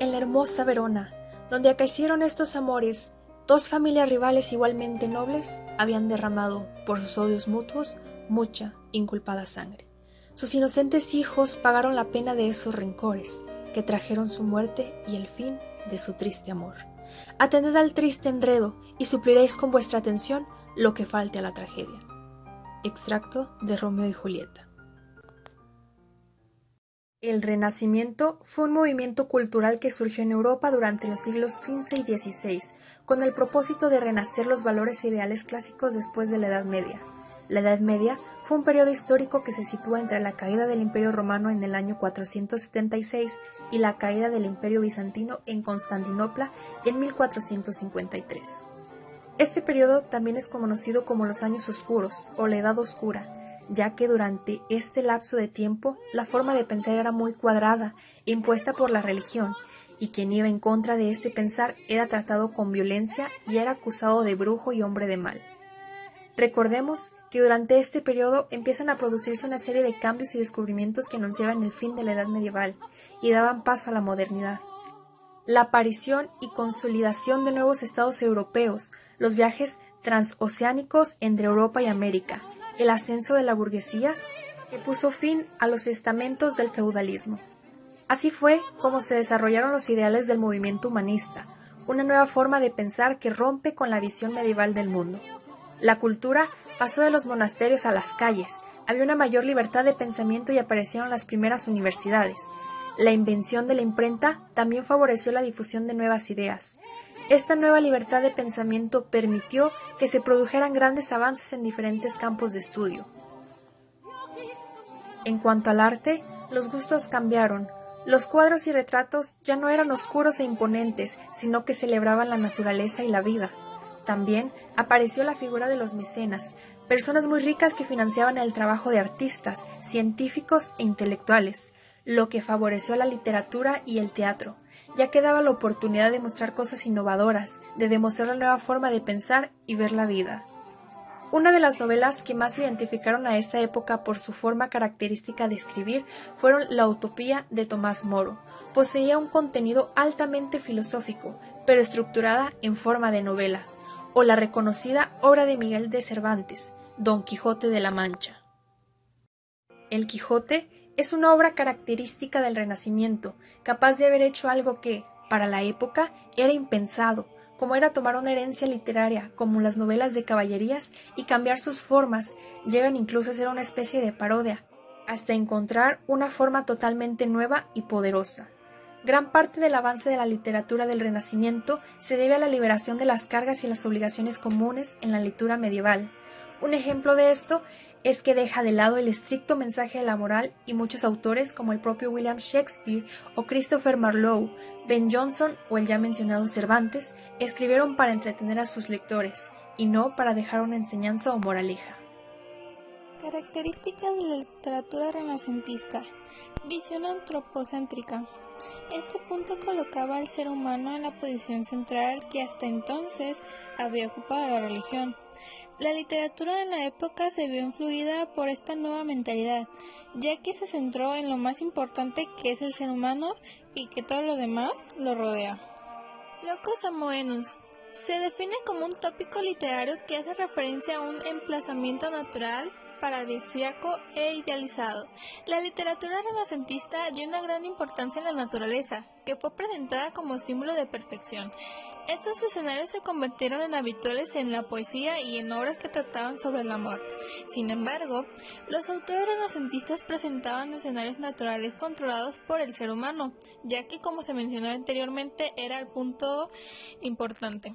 en la hermosa Verona, donde acaecieron estos amores, dos familias rivales igualmente nobles habían derramado, por sus odios mutuos, mucha inculpada sangre. Sus inocentes hijos pagaron la pena de esos rencores, que trajeron su muerte y el fin de su triste amor. Atended al triste enredo y supliréis con vuestra atención lo que falte a la tragedia. Extracto de Romeo y Julieta. El Renacimiento fue un movimiento cultural que surgió en Europa durante los siglos XV y XVI, con el propósito de renacer los valores e ideales clásicos después de la Edad Media. La Edad Media fue un periodo histórico que se sitúa entre la caída del Imperio Romano en el año 476 y la caída del Imperio Bizantino en Constantinopla en 1453. Este periodo también es conocido como los Años Oscuros o la Edad Oscura, ya que durante este lapso de tiempo la forma de pensar era muy cuadrada, impuesta por la religión, y quien iba en contra de este pensar era tratado con violencia y era acusado de brujo y hombre de mal. Recordemos que durante este periodo empiezan a producirse una serie de cambios y descubrimientos que anunciaban el fin de la Edad Medieval y daban paso a la modernidad. La aparición y consolidación de nuevos estados europeos, los viajes transoceánicos entre Europa y América, el ascenso de la burguesía, que puso fin a los estamentos del feudalismo. Así fue como se desarrollaron los ideales del movimiento humanista, una nueva forma de pensar que rompe con la visión medieval del mundo. La cultura pasó de los monasterios a las calles, había una mayor libertad de pensamiento y aparecieron las primeras universidades. La invención de la imprenta también favoreció la difusión de nuevas ideas. Esta nueva libertad de pensamiento permitió que se produjeran grandes avances en diferentes campos de estudio. En cuanto al arte, los gustos cambiaron. Los cuadros y retratos ya no eran oscuros e imponentes, sino que celebraban la naturaleza y la vida. También apareció la figura de los mecenas, personas muy ricas que financiaban el trabajo de artistas, científicos e intelectuales, lo que favoreció la literatura y el teatro, ya que daba la oportunidad de mostrar cosas innovadoras, de demostrar la nueva forma de pensar y ver la vida. Una de las novelas que más identificaron a esta época por su forma característica de escribir fueron La Utopía de Tomás Moro. Poseía un contenido altamente filosófico, pero estructurada en forma de novela, o la reconocida obra de Miguel de Cervantes, Don Quijote de la Mancha. El Quijote es una obra característica del Renacimiento, capaz de haber hecho algo que, para la época, era impensado, como era tomar una herencia literaria, como las novelas de caballerías, y cambiar sus formas, llegan incluso a ser una especie de parodia, hasta encontrar una forma totalmente nueva y poderosa. Gran parte del avance de la literatura del Renacimiento se debe a la liberación de las cargas y las obligaciones comunes en la lectura medieval. Un ejemplo de esto es que deja de lado el estricto mensaje de la moral y muchos autores como el propio William Shakespeare o Christopher Marlowe, Ben Jonson o el ya mencionado Cervantes escribieron para entretener a sus lectores y no para dejar una enseñanza o moraleja. Características de la literatura renacentista. Visión antropocéntrica. Este punto colocaba al ser humano en la posición central que hasta entonces había ocupado la religión. La literatura en la época se vio influida por esta nueva mentalidad, ya que se centró en lo más importante que es el ser humano y que todo lo demás lo rodea. Locus amoenus. Se define como un tópico literario que hace referencia a un emplazamiento natural, paradisíaco e idealizado. La literatura renacentista dio una gran importancia en la naturaleza, que fue presentada como símbolo de perfección. Estos escenarios se convirtieron en habituales en la poesía y en obras que trataban sobre el amor. Sin embargo, los autores renacentistas presentaban escenarios naturales controlados por el ser humano, ya que, como se mencionó anteriormente, era el punto importante.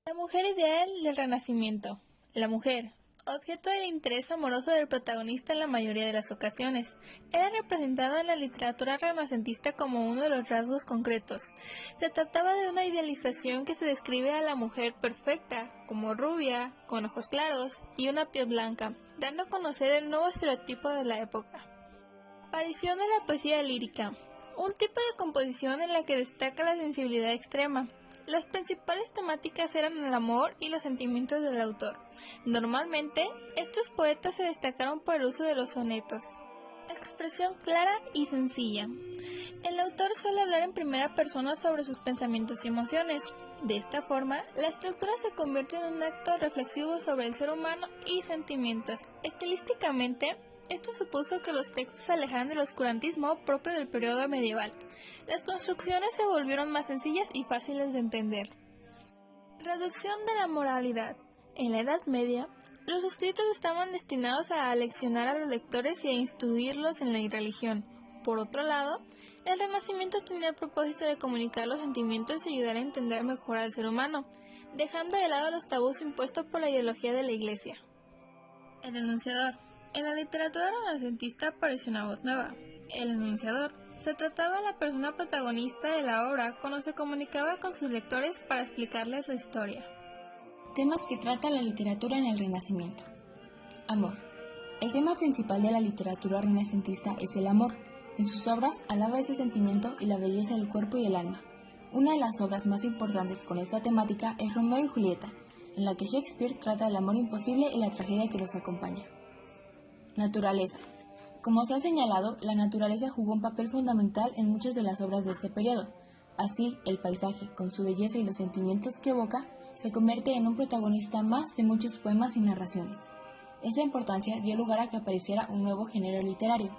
La mujer ideal del Renacimiento. La mujer, objeto del interés amoroso del protagonista en la mayoría de las ocasiones, era representada en la literatura renacentista como uno de los rasgos concretos. Se trataba de una idealización que se describe a la mujer perfecta, como rubia, con ojos claros y una piel blanca, dando a conocer el nuevo estereotipo de la época. Aparición de la poesía lírica, un tipo de composición en la que destaca la sensibilidad extrema. Las principales temáticas eran el amor y los sentimientos del autor. Normalmente, estos poetas se destacaron por el uso de los sonetos. Expresión clara y sencilla. El autor suele hablar en primera persona sobre sus pensamientos y emociones. De esta forma, la estructura se convierte en un acto reflexivo sobre el ser humano y sentimientos. Estilísticamente, esto supuso que los textos se alejaran del oscurantismo propio del periodo medieval. Las construcciones se volvieron más sencillas y fáciles de entender. Reducción de la moralidad. En la Edad Media, los escritos estaban destinados a aleccionar a los lectores y a instruirlos en la religión. Por otro lado, el Renacimiento tenía el propósito de comunicar los sentimientos y ayudar a entender mejor al ser humano, dejando de lado los tabús impuestos por la ideología de la Iglesia. El enunciador. En la literatura renacentista apareció una voz nueva. El enunciador. Se trataba de la persona protagonista de la obra cuando se comunicaba con sus lectores para explicarles su historia. Temas que trata la literatura en el Renacimiento. Amor. El tema principal de la literatura renacentista es el amor. En sus obras alaba ese sentimiento y la belleza del cuerpo y el alma. Una de las obras más importantes con esta temática es Romeo y Julieta, en la que Shakespeare trata del amor imposible y la tragedia que los acompaña. Naturaleza. Como se ha señalado, la naturaleza jugó un papel fundamental en muchas de las obras de este periodo. Así, el paisaje, con su belleza y los sentimientos que evoca, se convierte en un protagonista más de muchos poemas y narraciones. Esa importancia dio lugar a que apareciera un nuevo género literario,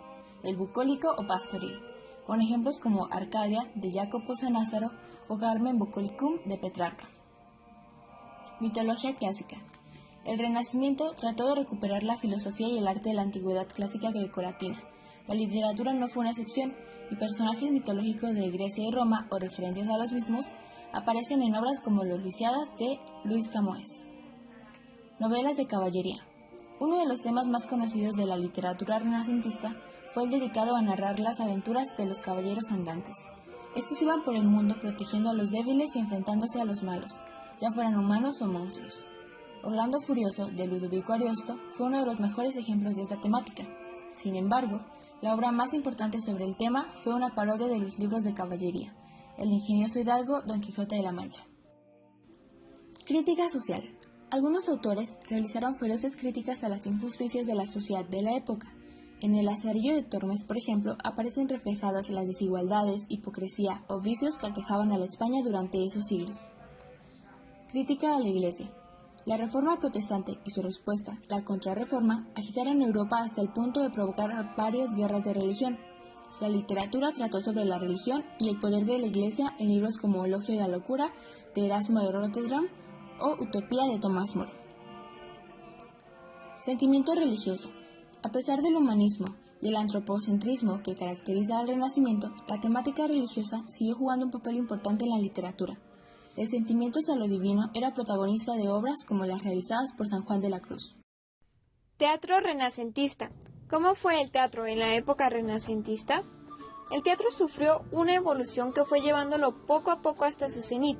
el bucólico o pastoril, con ejemplos como Arcadia de Jacopo Sanazaro o Carmen Bucolicum de Petrarca. Mitología clásica. El Renacimiento trató de recuperar la filosofía y el arte de la antigüedad clásica grecolatina. La literatura no fue una excepción, y personajes mitológicos de Grecia y Roma o referencias a los mismos aparecen en obras como Los Lisiadas de Luis Camoes. Novelas de caballería. Uno de los temas más conocidos de la literatura renacentista fue el dedicado a narrar las aventuras de los caballeros andantes. Estos iban por el mundo protegiendo a los débiles y enfrentándose a los malos, ya fueran humanos o monstruos. Orlando Furioso, de Ludovico Ariosto, fue uno de los mejores ejemplos de esta temática. Sin embargo, la obra más importante sobre el tema fue una parodia de los libros de caballería, El ingenioso hidalgo Don Quijote de la Mancha. Crítica social. Algunos autores realizaron feroces críticas a las injusticias de la sociedad de la época. En El Lazarillo de Tormes, por ejemplo, aparecen reflejadas las desigualdades, hipocresía o vicios que aquejaban a la España durante esos siglos. Crítica a la Iglesia. La Reforma protestante y su respuesta, la Contrarreforma, agitaron Europa hasta el punto de provocar varias guerras de religión. La literatura trató sobre la religión y el poder de la Iglesia en libros como Elogio de la Locura, de Erasmo de Rotterdam, o Utopía de Tomás Moro. Sentimiento religioso. A pesar del humanismo y el antropocentrismo que caracteriza al Renacimiento, la temática religiosa siguió jugando un papel importante en la literatura. El sentimiento hacia lo divino era protagonista de obras como las realizadas por San Juan de la Cruz. Teatro renacentista. ¿Cómo fue el teatro en la época renacentista? El teatro sufrió una evolución que fue llevándolo poco a poco hasta su cenit.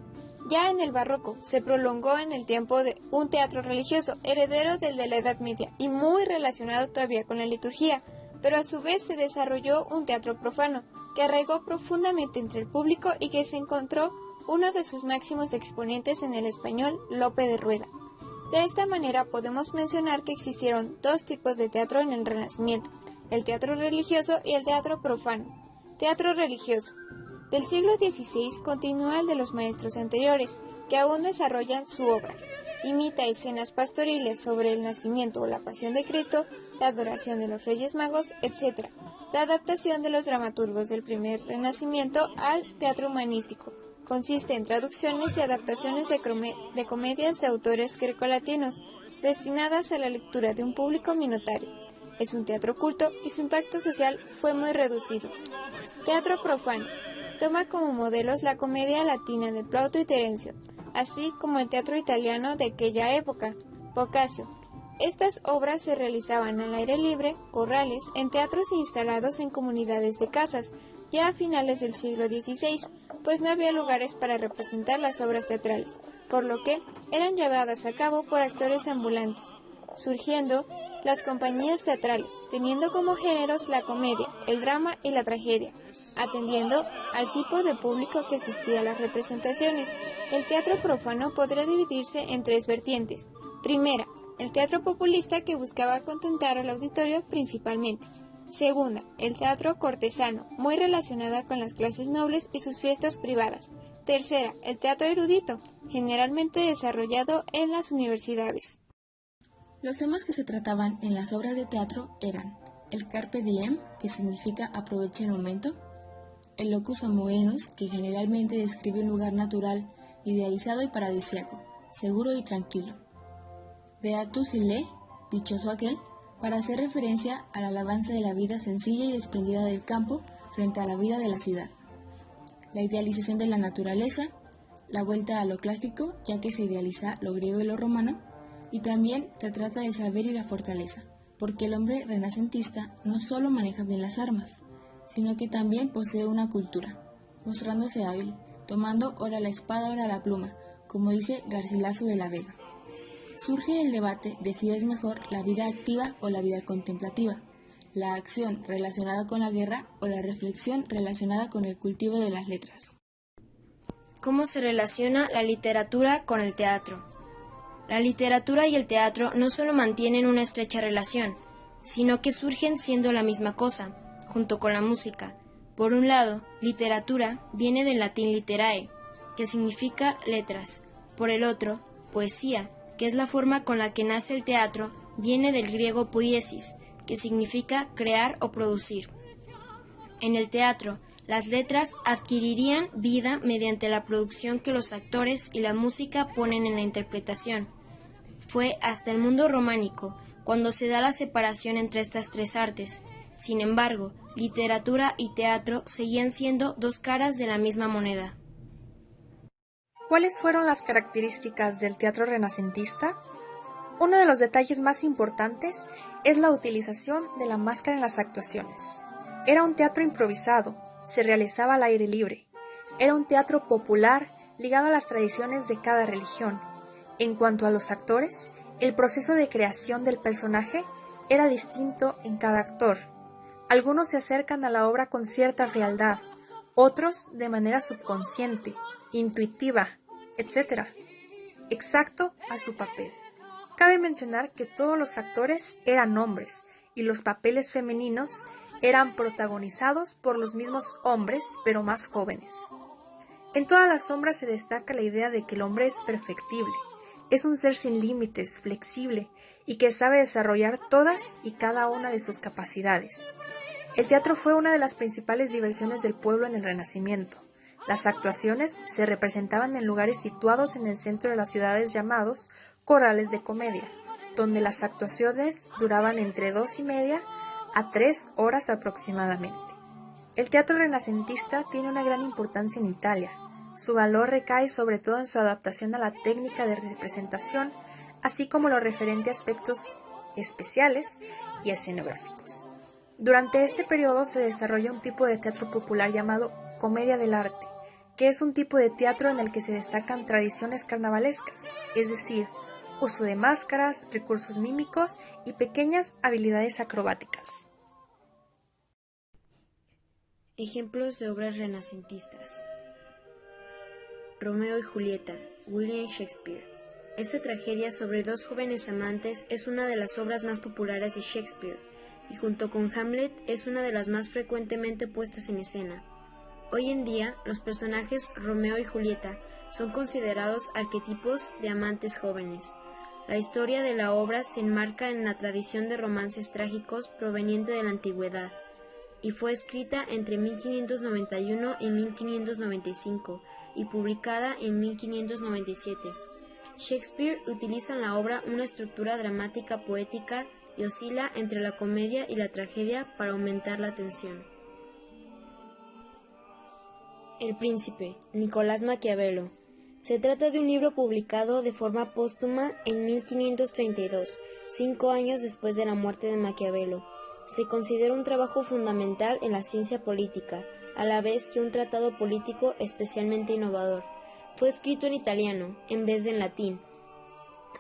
Ya en el barroco se prolongó en el tiempo de un teatro religioso, heredero del de la Edad Media y muy relacionado todavía con la liturgia, pero a su vez se desarrolló un teatro profano, que arraigó profundamente entre el público y que se encontró uno de sus máximos exponentes en el español, Lope de Rueda. De esta manera podemos mencionar que existieron dos tipos de teatro en el Renacimiento, el teatro religioso y el teatro profano. Teatro religioso. Del siglo XVI continúa el de los maestros anteriores, que aún desarrollan su obra. Imita escenas pastoriles sobre el nacimiento o la pasión de Cristo, la adoración de los Reyes Magos, etc. La adaptación de los dramaturgos del primer Renacimiento al teatro humanístico. Consiste en traducciones y adaptaciones de comedias de autores grecolatinos, destinadas a la lectura de un público minoritario. Es un teatro culto y su impacto social fue muy reducido. Teatro profano. Toma como modelos la comedia latina de Plauto y Terencio, así como el teatro italiano de aquella época, Boccaccio. Estas obras se realizaban al aire libre, corrales, en teatros instalados en comunidades de casas, ya a finales del siglo XVI, pues no había lugares para representar las obras teatrales, por lo que eran llevadas a cabo por actores ambulantes, surgiendo las compañías teatrales, teniendo como géneros la comedia, el drama y la tragedia, atendiendo al tipo de público que asistía a las representaciones. El teatro profano podría dividirse en tres vertientes. Primera, el teatro populista, que buscaba contentar al auditorio principalmente. Segunda, el teatro cortesano, muy relacionada con las clases nobles y sus fiestas privadas. Tercera, el teatro erudito, generalmente desarrollado en las universidades. Los temas que se trataban en las obras de teatro eran el carpe diem, que significa aprovecha el momento, el locus amoenus, que generalmente describe un lugar natural, idealizado y paradisíaco, seguro y tranquilo, beatus ille, dichoso aquel, para hacer referencia a la alabanza de la vida sencilla y desprendida del campo frente a la vida de la ciudad, la idealización de la naturaleza, la vuelta a lo clásico, ya que se idealiza lo griego y lo romano, y también se trata del saber y la fortaleza, porque el hombre renacentista no solo maneja bien las armas, sino que también posee una cultura, mostrándose hábil, tomando ora la espada, ora la pluma, como dice Garcilaso de la Vega. Surge el debate de si es mejor la vida activa o la vida contemplativa, la acción relacionada con la guerra o la reflexión relacionada con el cultivo de las letras. ¿Cómo se relaciona la literatura con el teatro? La literatura y el teatro no solo mantienen una estrecha relación, sino que surgen siendo la misma cosa, junto con la música. Por un lado, literatura viene del latín literae, que significa letras. Por el otro, poesía, que es la forma con la que nace el teatro, viene del griego poiesis, que significa crear o producir. En el teatro, las letras adquirirían vida mediante la producción que los actores y la música ponen en la interpretación. Fue hasta el mundo románico cuando se da la separación entre estas tres artes. Sin embargo, literatura y teatro seguían siendo dos caras de la misma moneda. ¿Cuáles fueron las características del teatro renacentista? Uno de los detalles más importantes es la utilización de la máscara en las actuaciones. Era un teatro improvisado, se realizaba al aire libre. Era un teatro popular ligado a las tradiciones de cada religión. En cuanto a los actores, el proceso de creación del personaje era distinto en cada actor. Algunos se acercan a la obra con cierta frialdad, otros de manera subconsciente, intuitiva, etc., exacto a su papel. Cabe mencionar que todos los actores eran hombres y los papeles femeninos eran protagonizados por los mismos hombres, pero más jóvenes. En todas las obras se destaca la idea de que el hombre es perfectible, es un ser sin límites, flexible y que sabe desarrollar todas y cada una de sus capacidades. El teatro fue una de las principales diversiones del pueblo en el Renacimiento. Las actuaciones se representaban en lugares situados en el centro de las ciudades llamados corrales de comedia, donde las actuaciones duraban entre 2:30 a 3 horas aproximadamente. El teatro renacentista tiene una gran importancia en Italia. Su valor recae sobre todo en su adaptación a la técnica de representación, así como lo referente a aspectos especiales y escenográficos. Durante este periodo se desarrolla un tipo de teatro popular llamado comedia del arte, que es un tipo de teatro en el que se destacan tradiciones carnavalescas, es decir, uso de máscaras, recursos mímicos y pequeñas habilidades acrobáticas. Ejemplos de obras renacentistas. Romeo y Julieta, William Shakespeare. Esta tragedia sobre dos jóvenes amantes es una de las obras más populares de Shakespeare, y junto con Hamlet es una de las más frecuentemente puestas en escena. Hoy en día, los personajes Romeo y Julieta son considerados arquetipos de amantes jóvenes. La historia de la obra se enmarca en la tradición de romances trágicos proveniente de la antigüedad, y fue escrita entre 1591 y 1595 y publicada en 1597. Shakespeare utiliza en la obra una estructura dramática poética y oscila entre la comedia y la tragedia para aumentar la tensión. El príncipe, Nicolás Maquiavelo. Se trata de un libro publicado de forma póstuma en 1532, 5 años después de la muerte de Maquiavelo. Se considera un trabajo fundamental en la ciencia política, a la vez que un tratado político especialmente innovador. Fue escrito en italiano, en vez de en latín,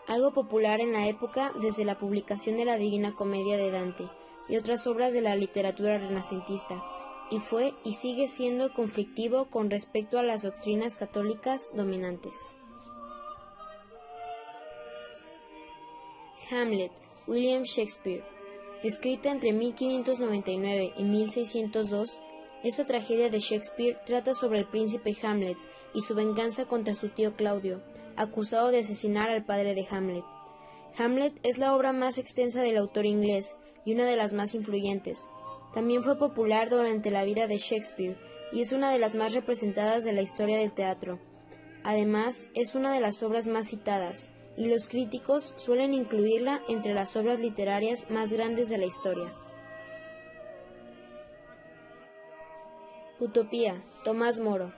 algo popular en la época desde la publicación de la Divina Comedia de Dante y otras obras de la literatura renacentista, y fue y sigue siendo conflictivo con respecto a las doctrinas católicas dominantes. Hamlet, William Shakespeare. Escrita entre 1599 y 1602, esta tragedia de Shakespeare trata sobre el príncipe Hamlet y su venganza contra su tío Claudio, acusado de asesinar al padre de Hamlet. Hamlet es la obra más extensa del autor inglés y una de las más influyentes. También fue popular durante la vida de Shakespeare y es una de las más representadas de la historia del teatro. Además, es una de las obras más citadas, y los críticos suelen incluirla entre las obras literarias más grandes de la historia. Utopía, Tomás Moro.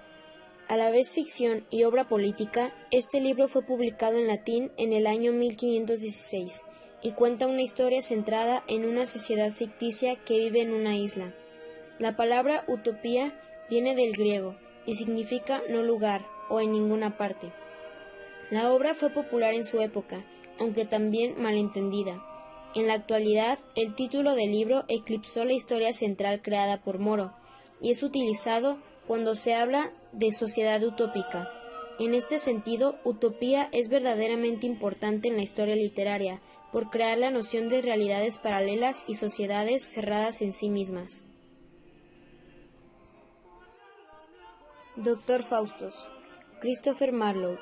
A la vez ficción y obra política, este libro fue publicado en latín en el año 1516 y cuenta una historia centrada en una sociedad ficticia que vive en una isla. La palabra utopía viene del griego y significa no lugar o en ninguna parte. La obra fue popular en su época, aunque también malentendida. En la actualidad, el título del libro eclipsó la historia central creada por Moro, y es utilizado cuando se habla de sociedad utópica. En este sentido, utopía es verdaderamente importante en la historia literaria, por crear la noción de realidades paralelas y sociedades cerradas en sí mismas. Doctor Faustus, Christopher Marlowe.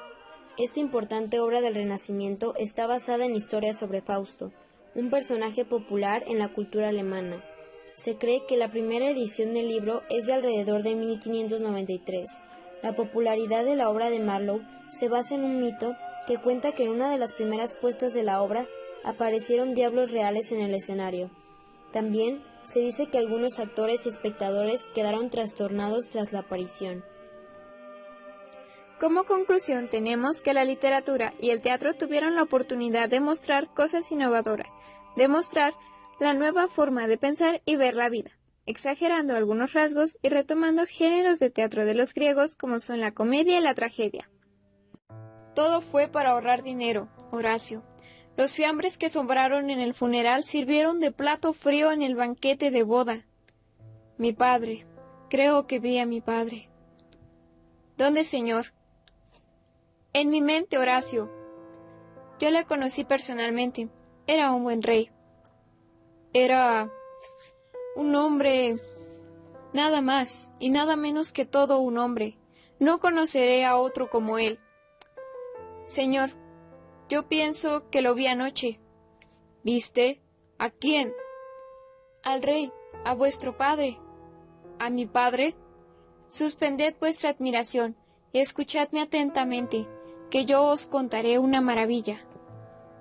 Esta importante obra del Renacimiento está basada en historias sobre Fausto, un personaje popular en la cultura alemana. Se cree que la primera edición del libro es de alrededor de 1593. La popularidad de la obra de Marlowe se basa en un mito que cuenta que en una de las primeras puestas de la obra aparecieron diablos reales en el escenario. También se dice que algunos actores y espectadores quedaron trastornados tras la aparición. Como conclusión, tenemos que la literatura y el teatro tuvieron la oportunidad de mostrar cosas innovadoras, de mostrar la nueva forma de pensar y ver la vida, exagerando algunos rasgos y retomando géneros de teatro de los griegos como son la comedia y la tragedia. Todo fue para ahorrar dinero, Horacio. Los fiambres que sobraron en el funeral sirvieron de plato frío en el banquete de boda. Mi padre, creo que vi a mi padre. ¿Dónde, señor? En mi mente, Horacio. Yo le conocí personalmente. Era un buen rey. Era un hombre, nada más y nada menos que todo un hombre. No conoceré a otro como él. Señor, yo pienso que lo vi anoche. ¿Viste? ¿A quién? Al rey, a vuestro padre. ¿A mi padre? Suspended vuestra admiración y escuchadme atentamente, que yo os contaré una maravilla.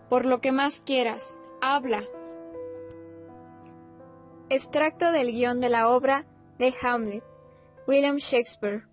Por lo que más quieras, habla. Extracto del guión de la obra de Hamlet, William Shakespeare.